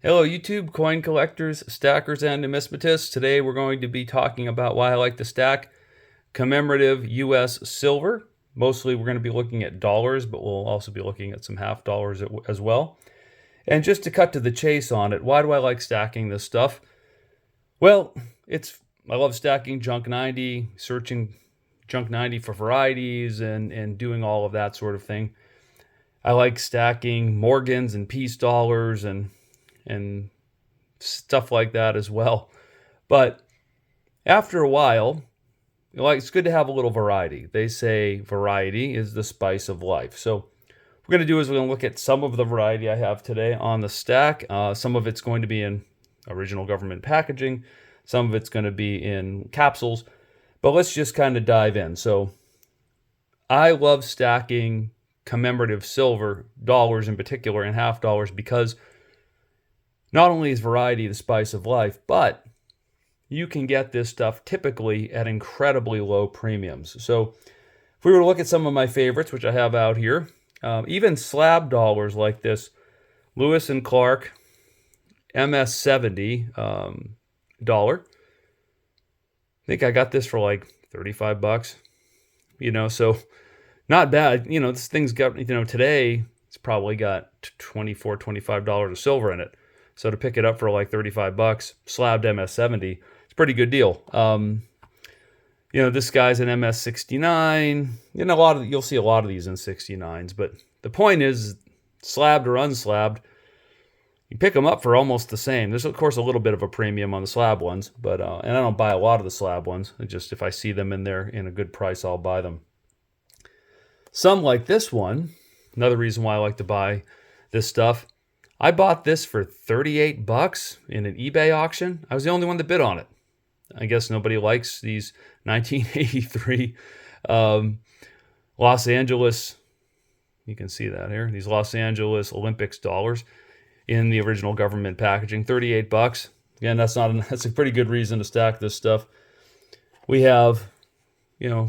Hello YouTube coin collectors, stackers, and numismatists. Today we're going to be talking about why I like to stack commemorative US silver. Mostly we're going to be looking at dollars, but we'll also be looking at some half dollars as well. And just to cut to the chase on it, why do I like stacking this stuff? Well, I love stacking junk 90, searching junk 90 for varieties and doing all of that sort of thing. I like stacking Morgans and peace dollars and stuff like that as well. But after a while, it's good to have a little variety. They say variety is the spice of life. So what we're going to do is we're going to look at some of the variety I have today on the stack. Some of it's going to be in original government packaging. Some of it's going to be in capsules. But let's just kind of dive in. So I love stacking commemorative silver, dollars in particular, and half dollars because not only is variety the spice of life, but you can get this stuff typically at incredibly low premiums. So if we were to look at some of my favorites, which I have out here, even slab dollars like this, Lewis and Clark MS70 dollar. I think I got this for like 35 bucks, so not bad. This thing's got, today it's probably got $24, $25 of silver in it. So to pick it up for like 35 bucks, slabbed MS70, it's a pretty good deal. This guy's an MS69. You'll see a lot of these in 69s, but the point is, slabbed or unslabbed, you pick them up for almost the same. There's of course a little bit of a premium on the slab ones, but and I don't buy a lot of the slab ones. Just if I see them in there in a good price, I'll buy them. Some like this one, another reason why I like to buy this stuff. I bought this for 38 bucks in an eBay auction. I was the only one that bid on it. I guess nobody likes these 1983 Los Angeles, you can see that here, these Los Angeles Olympics dollars in the original government packaging, 38 bucks. Again, that's a pretty good reason to stack this stuff. We have,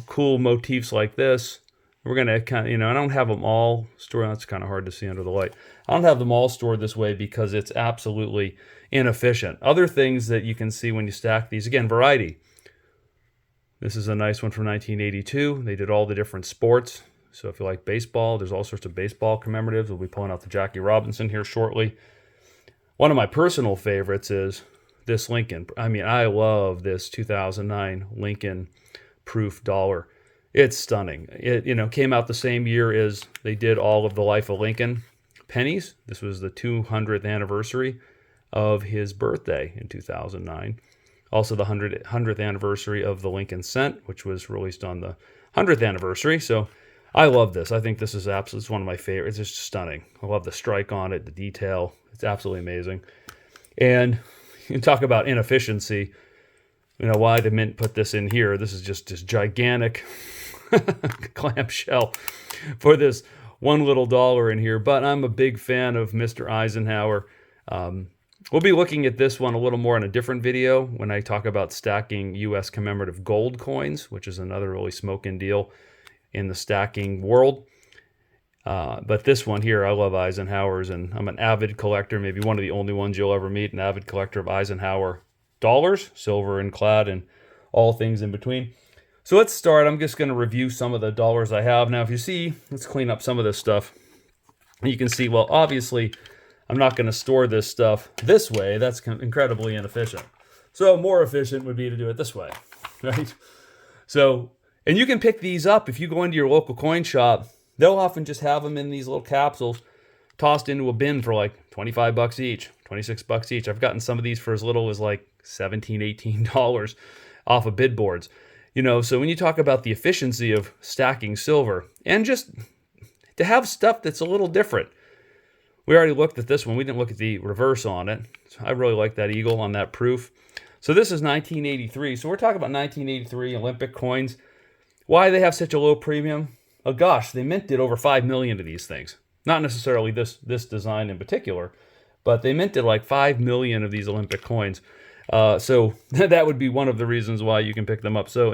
cool motifs like this. We're going to kind of, I don't have them all stored. That's kind of hard to see under the light. I don't have them all stored this way because it's absolutely inefficient. Other things that you can see when you stack these, again, variety. This is a nice one from 1982. They did all the different sports. So if you like baseball, there's all sorts of baseball commemoratives. We'll be pulling out the Jackie Robinson here shortly. One of my personal favorites is this Lincoln. I love this 2009 Lincoln proof dollar. It's stunning. It came out the same year as they did all of the Life of Lincoln pennies. This was the 200th anniversary of his birthday in 2009. Also the 100th anniversary of the Lincoln cent, which was released on the 100th anniversary. So I love this. I think this is absolutely, it's one of my favorites. It's just stunning. I love the strike on it, the detail. It's absolutely amazing. And you talk about inefficiency. Why the Mint put this in here. This is just this gigantic clamshell for this one little dollar in here. But I'm a big fan of Mr. Eisenhower. We'll be looking at this one a little more in a different video when I talk about stacking US commemorative gold coins, which is another really smoking deal in the stacking world. But this one here, I love Eisenhower's, and I'm an avid collector, maybe one of the only ones you'll ever meet, an avid collector of Eisenhower dollars, silver and clad, and all things in between. So let's start. I'm just going to review some of the dollars I have. Now, if you see, let's clean up some of this stuff. You can see, well, obviously, I'm not going to store this stuff this way. That's incredibly inefficient. So more efficient would be to do it this way, right? So, and you can pick these up if you go into your local coin shop. They'll often just have them in these little capsules tossed into a bin for like 25 bucks each, 26 bucks each. I've gotten some of these for as little as like $17, $18 off of bid boards. So when you talk about the efficiency of stacking silver and just to have stuff that's a little different. We already looked at this one. We didn't look at the reverse on it. So I really like that eagle on that proof. So this is 1983. So we're talking about 1983 Olympic coins. Why they have such a low premium? Oh gosh, they minted over 5 million of these things. Not necessarily this design in particular, but they minted like 5 million of these Olympic coins. So that would be one of the reasons why you can pick them up so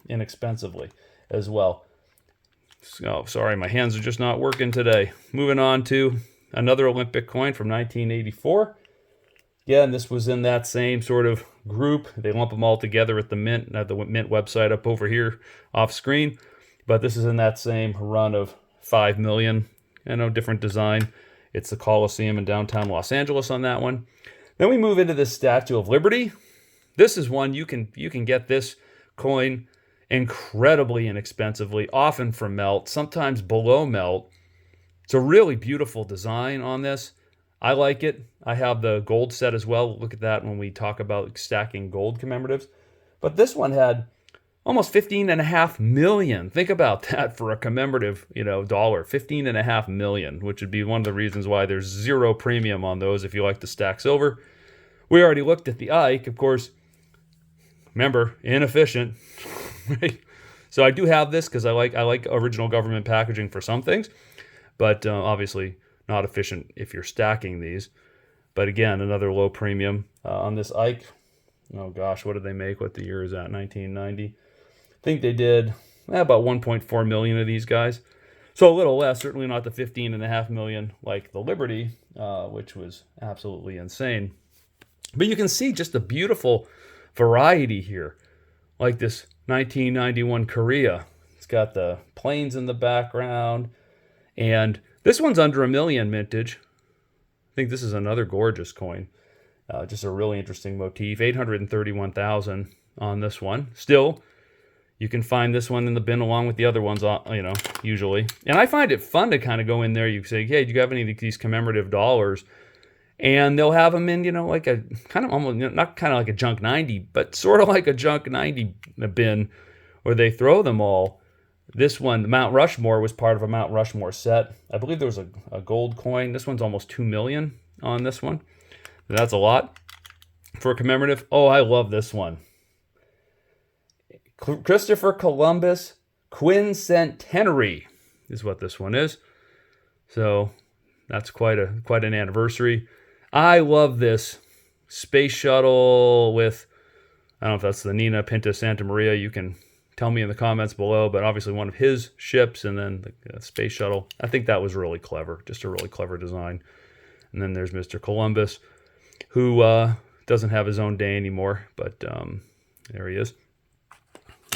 inexpensively as well. Oh, sorry, my hands are just not working today. Moving on to another Olympic coin from 1984. Yeah, and this was in that same sort of group. They lump them all together at the Mint. I have the Mint website up over here off screen. But this is in that same run of 5 million. Different design. It's the Coliseum in downtown Los Angeles on that one. Then we move into the Statue of Liberty. This is one you can get this coin incredibly inexpensively, often for melt, sometimes below melt. It's a really beautiful design on this. I like it. I have the gold set as well. We'll look at that when we talk about stacking gold commemoratives. But this one had almost 15.5 million. Think about that for a commemorative, dollar. 15.5 million, which would be one of the reasons why there's zero premium on those if you like to stack silver. We already looked at the Ike, of course. Remember, inefficient. Right? So I do have this because I like original government packaging for some things, but obviously not efficient if you're stacking these. But again, another low premium on this Ike. Oh gosh, what did they make? What the year is that? 1990. I think they did about 1.4 million of these guys. So a little less, certainly not the 15.5 million like the Liberty, which was absolutely insane. But you can see just a beautiful variety here. Like this 1991 Korea. It's got the planes in the background. And this one's under $1 million mintage. I think this is another gorgeous coin. Just a really interesting motif. 831,000 on this one. Still, you can find this one in the bin along with the other ones, usually. And I find it fun to kind of go in there. You say, hey, do you have any of these commemorative dollars? And they'll have them in, like a kind of almost, not kind of like a junk 90, but sort of like a junk 90 bin where they throw them all. This one, the Mount Rushmore, was part of a Mount Rushmore set. I believe there was a gold coin. This one's almost 2 million on this one. That's a lot for a commemorative. Oh, I love this one. Christopher Columbus Quincentenary is what this one is. So that's quite an anniversary. I love this space shuttle with, I don't know if that's the Nina Pinta Santa Maria. You can tell me in the comments below, but obviously one of his ships and then the space shuttle. I think that was really clever, just a really clever design. And then there's Mr. Columbus, who doesn't have his own day anymore, but there he is.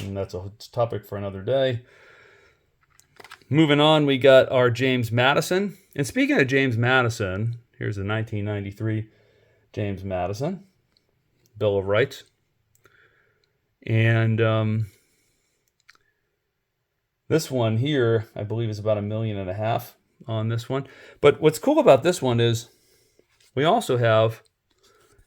And that's a topic for another day. Moving on, we got our James Madison. And speaking of James Madison, here's the 1993 James Madison Bill of Rights. And this one here, I believe, is about $1.5 million on this one. But what's cool about this one is we also have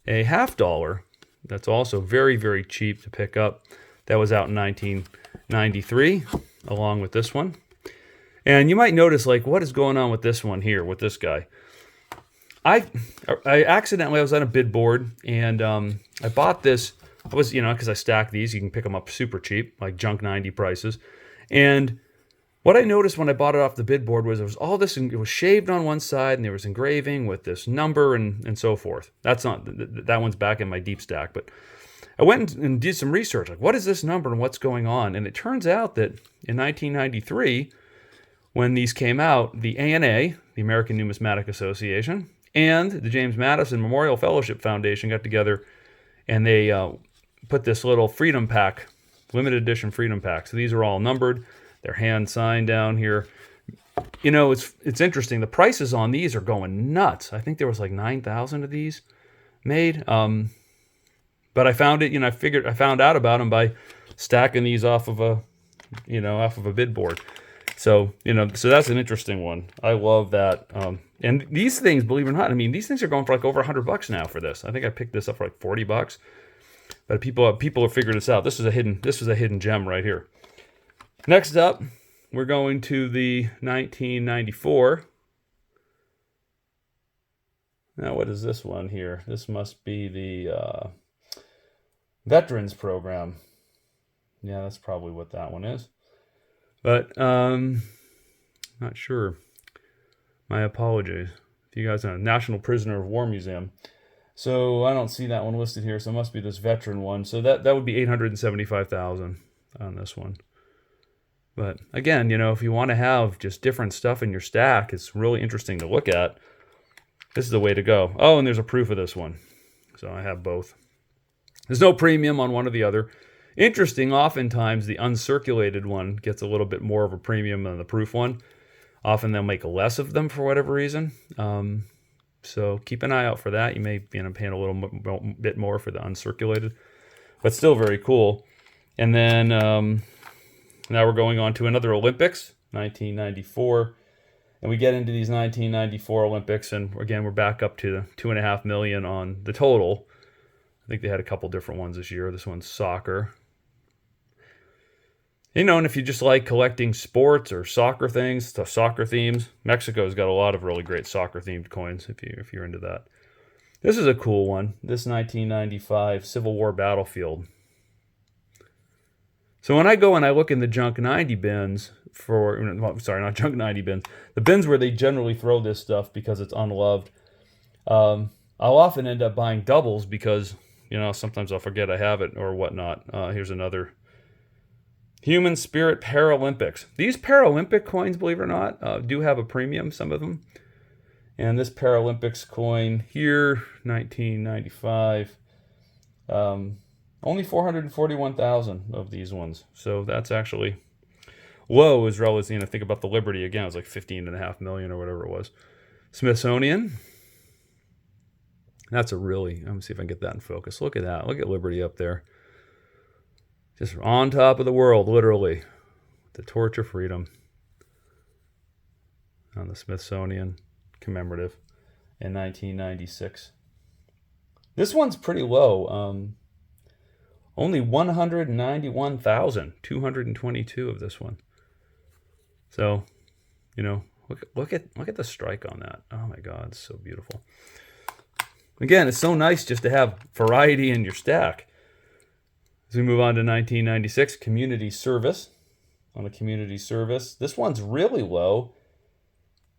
a $50 that's also very, very cheap to pick up. That was out in 1993, along with this one. And you might notice, what is going on with this one here, with this guy? I accidentally, I was on a bid board, and I bought this. I was, because I stack these, you can pick them up super cheap, like junk 90 prices. And what I noticed when I bought it off the bid board was there was all this, it was shaved on one side, and there was engraving with this number and so forth. That's not, that one's back in my deep stack, but I went and did some research, what is this number and what's going on? And it turns out that in 1993, when these came out, the ANA, the American Numismatic Association, and the James Madison Memorial Fellowship Foundation got together, and they put this little Freedom Pack, limited edition Freedom Pack. So these are all numbered. They're hand signed down here. It's interesting. The prices on these are going nuts. I think there was 9,000 of these made. But I found it. I found out about them by stacking these off of a bid board. So so that's an interesting one. I love that. And these things, believe it or not, these things are going for over $100 now for this. I think I picked this up for $40. But people have figured this out. This was a hidden gem right here. Next up, we're going to the 1994. Now, what is this one here? This must be the Veterans Program. Yeah, that's probably what that one is. But not sure. My apologies. If you guys know, National Prisoner of War Museum. So I don't see that one listed here, so it must be this veteran one. So that would be $875,000 on this one. But again, if you want to have just different stuff in your stack, it's really interesting to look at. This is the way to go. Oh, and there's a proof of this one. So I have both. There's no premium on one or the other. Interesting, oftentimes the uncirculated one gets a little bit more of a premium than the proof one. Often they'll make less of them for whatever reason. So keep an eye out for that. You may end up paying a little bit more for the uncirculated, but still very cool. And then now we're going on to another Olympics, 1994. And we get into these 1994 Olympics, and again, we're back up to the $2.5 million on the total. I think they had a couple different ones this year. This one's soccer. You know, and if you just like collecting sports or soccer things, soccer themes, Mexico's got a lot of really great soccer-themed coins if you're into that. This is a cool one. This 1995 Civil War battlefield. So when I go and I look in the junk 90 bins sorry, not junk 90 bins, the bins where they generally throw this stuff because it's unloved, I'll often end up buying doubles because, you know, sometimes I'll forget I have it or whatnot. Here's another Human Spirit Paralympics. These Paralympic coins, believe it or not, do have a premium, some of them. And this Paralympics coin here, 1995, only 441,000 of these ones. So that's actually low as relative. You know, think about the Liberty again. It was like 15.5 million or whatever it was. Smithsonian. That's a really, let me see if I can get that in focus. Look at that. Look at Liberty up there. Just on top of the world, literally. The torch of freedom. On the Smithsonian Commemorative in 1996. This one's pretty low. Only 191,222 of this one. So, you know, look at the strike on that. Oh my God, it's so beautiful. Again, it's so nice just to have variety in your stack. As we move on to 1996, community service. On the community service, this one's really low,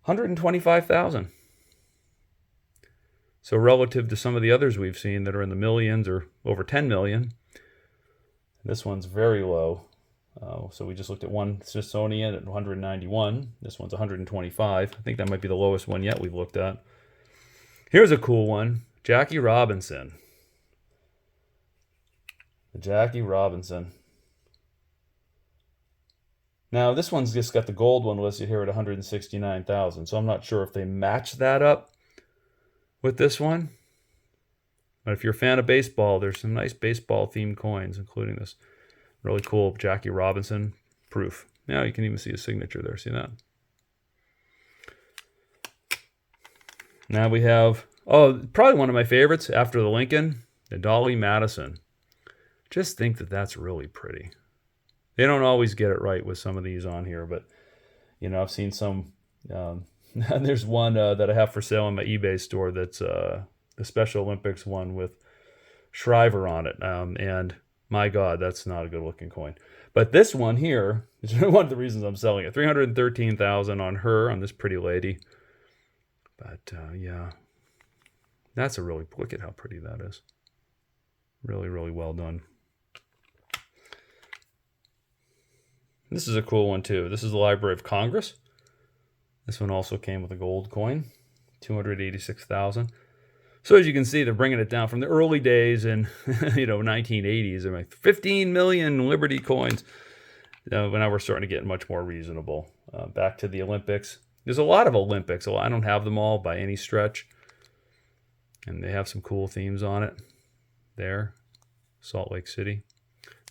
125,000. So relative to some of the others we've seen that are in the millions or over 10 million, this one's very low. So we just looked at one Smithsonian at 191. This one's 125. I think that might be the lowest one yet we've looked at. Here's a cool one, Jackie Robinson. Jackie Robinson. Now this one's just got the gold one listed here at 169,000. So I'm not sure if they match that up with this one. But if you're a fan of baseball, there's some nice baseball themed coins, including this really cool Jackie Robinson proof. Now you can even see his signature there. See that? Now we have, probably one of my favorites after the Lincoln, the Dolly Madison. Just think that that's really pretty. They don't always get it right with some of these on here, but, you know, I've seen some. There's one that I have for sale on my eBay store that's the Special Olympics one with Shriver on it. And my God, that's not a good looking coin. But this one here is one of the reasons I'm selling it. 313,000 on her, on this pretty lady. But yeah, that's a really, look at how pretty that is. Really, really well done. This is a cool one too. This is the Library of Congress. This one also came with a gold coin, 286,000. So as you can see, they're bringing it down from the early days in 1980s. They're like 15 million Liberty coins. Now we're starting to get much more reasonable. Back to the Olympics. There's a lot of Olympics. I don't have them all by any stretch. And they have some cool themes on it. There, Salt Lake City.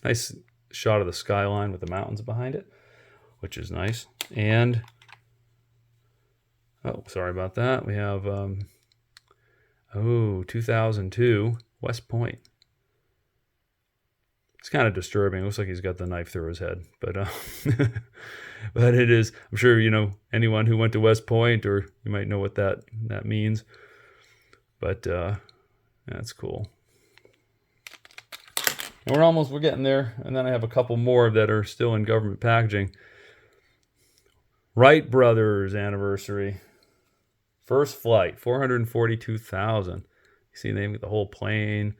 Nice shot of the skyline with the mountains behind it, which is nice. And, oh, sorry about that. We have, 2002, West Point. It's kind of disturbing. It looks like he's got the knife through his head. But but it is, I'm sure, anyone who went to West Point, or you might know what that means. But that's cool. And we're getting there. And then I have a couple more that are still in government packaging. Wright Brothers anniversary. First flight, 442,000. You see, they get the whole plane.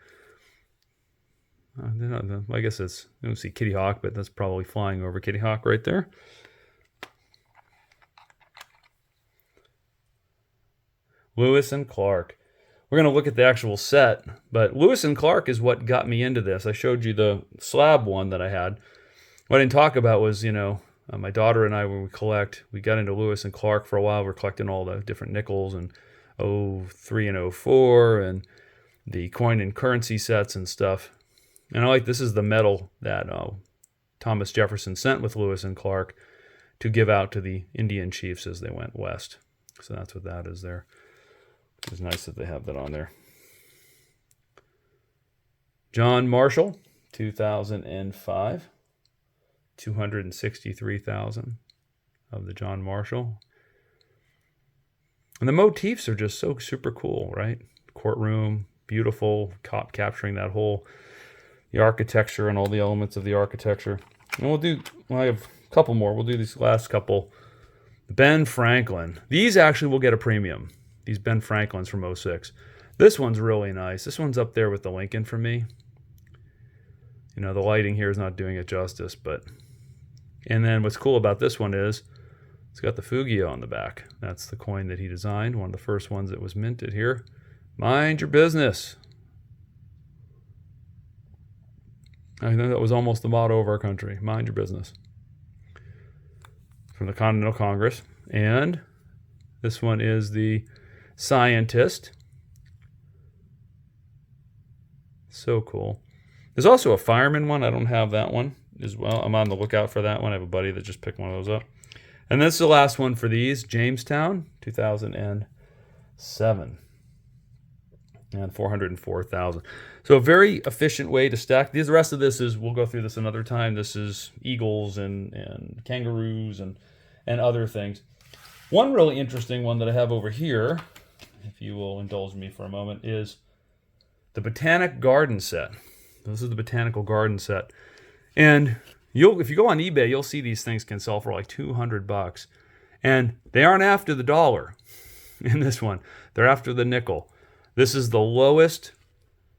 I guess it's, I don't see Kitty Hawk, but that's probably flying over Kitty Hawk right there. Lewis and Clark. We're going to look at the actual set, but Lewis and Clark is what got me into this. I showed you the slab one that I had. What I didn't talk about was, my daughter and I, when we got into Lewis and Clark for a while. We're collecting all the different nickels and 03 and 04 and the coin and currency sets and stuff. And this is the medal that Thomas Jefferson sent with Lewis and Clark to give out to the Indian chiefs as they went west. So that's what that is there. It's nice that they have that on there. John Marshall, 2005. 263,000 of the John Marshall. And the motifs are just so super cool, right? Courtroom, beautiful, capturing that whole, the architecture and all the elements of the architecture. And I have a couple more. We'll do these last couple. Ben Franklin. These actually will get a premium. These Ben Franklins from 06. This one's really nice. This one's up there with the Lincoln for me. The lighting here is not doing it justice, but... And then what's cool about this one is it's got the Fugio on the back. That's the coin that he designed, one of the first ones that was minted here. Mind your business. I think that was almost the motto of our country. Mind your business. From the Continental Congress. And this one is the Scientist. So cool. There's also a Fireman one. I don't have that one as well. I'm on the lookout for that one. I have a buddy that just picked one of those up. And this is the last one for these. Jamestown, 2007. And 404,000. So a very efficient way to stack these. The rest of this is, we'll go through this another time. This is eagles and kangaroos and other things. One really interesting one that I have over here, if you will indulge me for a moment, is the Botanic Garden set. This is the Botanical Garden set. And if you go on eBay, you'll see these things can sell for like $200. And they aren't after the dollar in this one. They're after the nickel. This is the lowest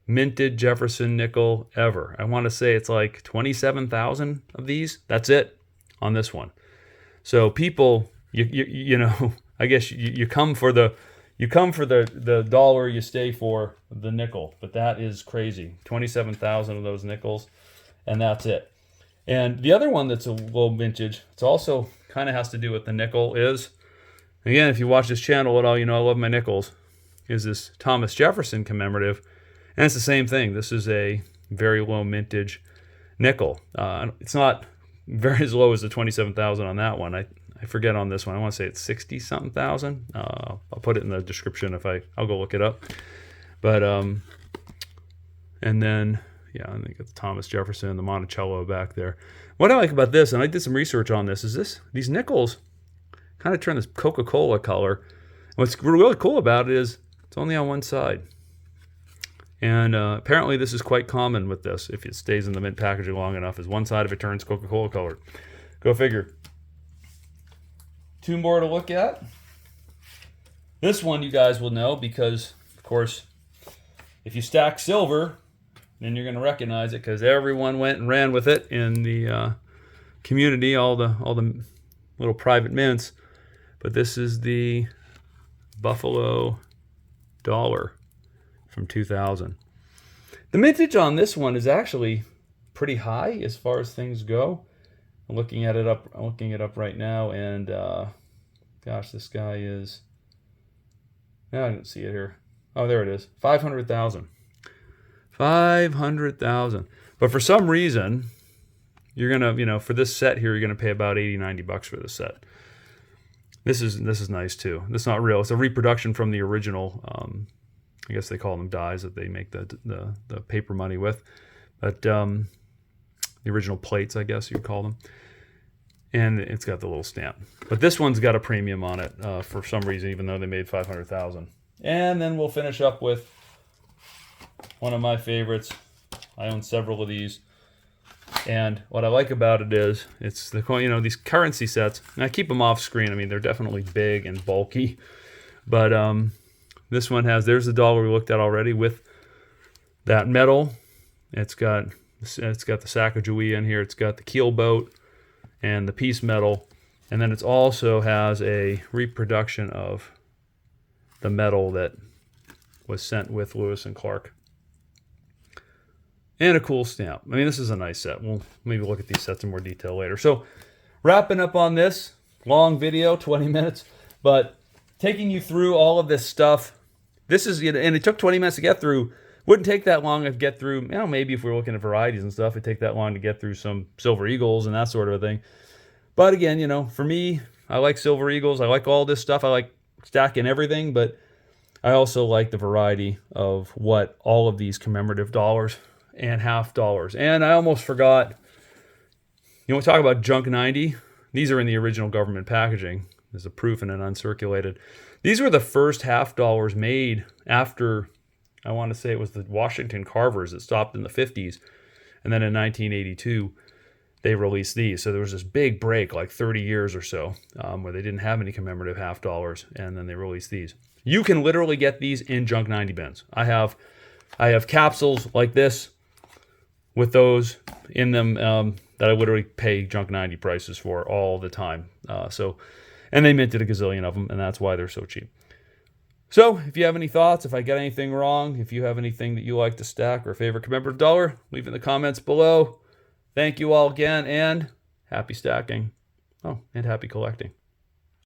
minted Jefferson nickel ever. I want to say it's like 27,000 of these. That's it on this one. So people, I guess you come for the dollar, you stay for the nickel. But that is crazy. 27,000 of those nickels, and that's it. And the other one that's a low vintage, it's also kind of has to do with the nickel is, again, if you watch this channel at all, I love my nickels, is this Thomas Jefferson commemorative. And it's the same thing. This is a very low mintage nickel. It's not very as low as the 27,000 on that one. I forget on this one. I want to say it's 60-something thousand. I'll put it in the description I'll go look it up. But, and then, yeah, I think it's Thomas Jefferson, the Monticello back there. What I like about this, and I did some research on this, is these nickels kind of turn this Coca-Cola color. And what's really cool about it is it's only on one side. And apparently this is quite common with this, if it stays in the mint packaging long enough, is one side of it turns Coca-Cola colored. Go figure. Two more to look at. This one you guys will know because, of course, if you stack silver, then you're going to recognize it because everyone went and ran with it in the community, all the little private mints. But this is the Buffalo dollar from 2000. The mintage on this one is actually pretty high as far as things go. I'm looking it up right now, and gosh, this guy is. I didn't see it here. Oh, there it is. 500,000. 500,000. But for some reason, you're gonna, for this set here, you're gonna pay about $80-$90 for this set. This is nice too. This is not real. It's a reproduction from the original. I guess they call them dies that they make the paper money with, but the original plates, I guess you'd call them. And it's got the little stamp. But this one's got a premium on it for some reason, even though they made 500,000. And then we'll finish up with one of my favorites. I own several of these. And what I like about it is it's the coin, these currency sets, and I keep them off screen. I mean, they're definitely big and bulky, but this one there's the dollar we looked at already with that metal. It's got the Sacagawea in here. It's got the keel boat and the piece metal, and then it also has a reproduction of the medal that was sent with Lewis and Clark. And a cool stamp. I mean, this is a nice set. We'll maybe look at these sets in more detail later. So wrapping up on this long video, 20 minutes, but taking you through all of this stuff. This is, and it took 20 minutes to get through. Wouldn't take that long to get through, maybe if we were looking at varieties and stuff, it'd take that long to get through some Silver Eagles and that sort of a thing. But again, for me, I like Silver Eagles. I like all this stuff. I like stacking everything, but I also like the variety of what all of these commemorative dollars and half dollars. And I almost forgot, we talk about junk 90. These are in the original government packaging. There's a proof and an uncirculated. These were the first half dollars made after, I want to say it was the Washington Carvers that stopped in the 50s. And then in 1982, they released these. So there was this big break, like 30 years or so, where they didn't have any commemorative half dollars. And then they released these. You can literally get these in junk 90 bins. I have capsules like this with those in them that I literally pay junk 90 prices for all the time. And they minted a gazillion of them, and that's why they're so cheap. So if you have any thoughts, if I got anything wrong, if you have anything that you like to stack or a favorite commemorative dollar, leave it in the comments below. Thank you all again, and happy stacking. Oh, and happy collecting.